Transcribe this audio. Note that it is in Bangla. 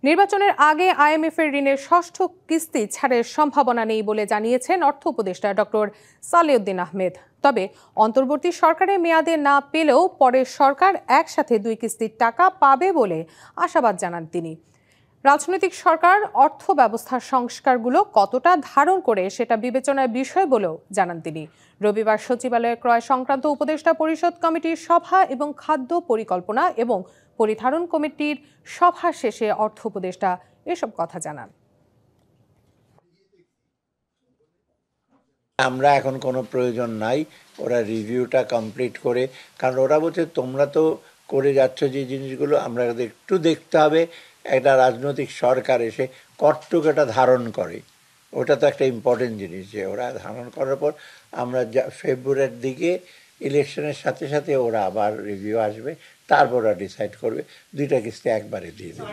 নির্বাচনের আগে আইএমএফ এর ঋণের ষষ্ঠ কিস্তি ছাড়ের সম্ভাবনা নেই বলে জানিয়েছেন অর্থ উপদেষ্টা ডক্টর সালেউদ্দিন আহমেদ। তবে অন্তর্বর্তী সরকারের মেয়াদে না পেলেও পরের সরকার একসাথে 2 কিস্তির টাকা পাবে বলে আশাবাদ জানান তিনি। রাজনৈতিক সরকার অর্থ ব্যবস্থার সংস্কারগুলো কতটা ধারণ করে সেটা বিবেচনার বিষয় বলেও জানান তিনি। রবিবার সচিবালয়ে ক্রয় সংক্রান্ত উপদেষ্টা পরিষদ কমিটির সভা এবং খাদ্য পরিকল্পনা এবং পরিধারণ কমিটির সভা শেষে অর্থ উপদেষ্টা এসব কথা জানান। আমরা এখন কোনো প্রয়োজন নাই, ওরা রিভিউটা কমপ্লিট করে, কারণ ওরা বলছে তোমরা তো করে যাচ্ছ যে জিনিসগুলো আমরা একটু দেখতে হবে একটা রাজনৈতিক সরকার এসে কতটুকুটা ধারণ করে। ওটা তো একটা ইম্পর্টেন্ট জিনিস যে ওরা ধারণ করার পর আমরা ফেব্রুয়ারির দিকে ইলেকশনের সাথে সাথে ওরা আবার রিভিউ আসবে, তারপর ওরা ডিসাইড করবে 2টা কিস্তি একবারে দিয়ে দেবে।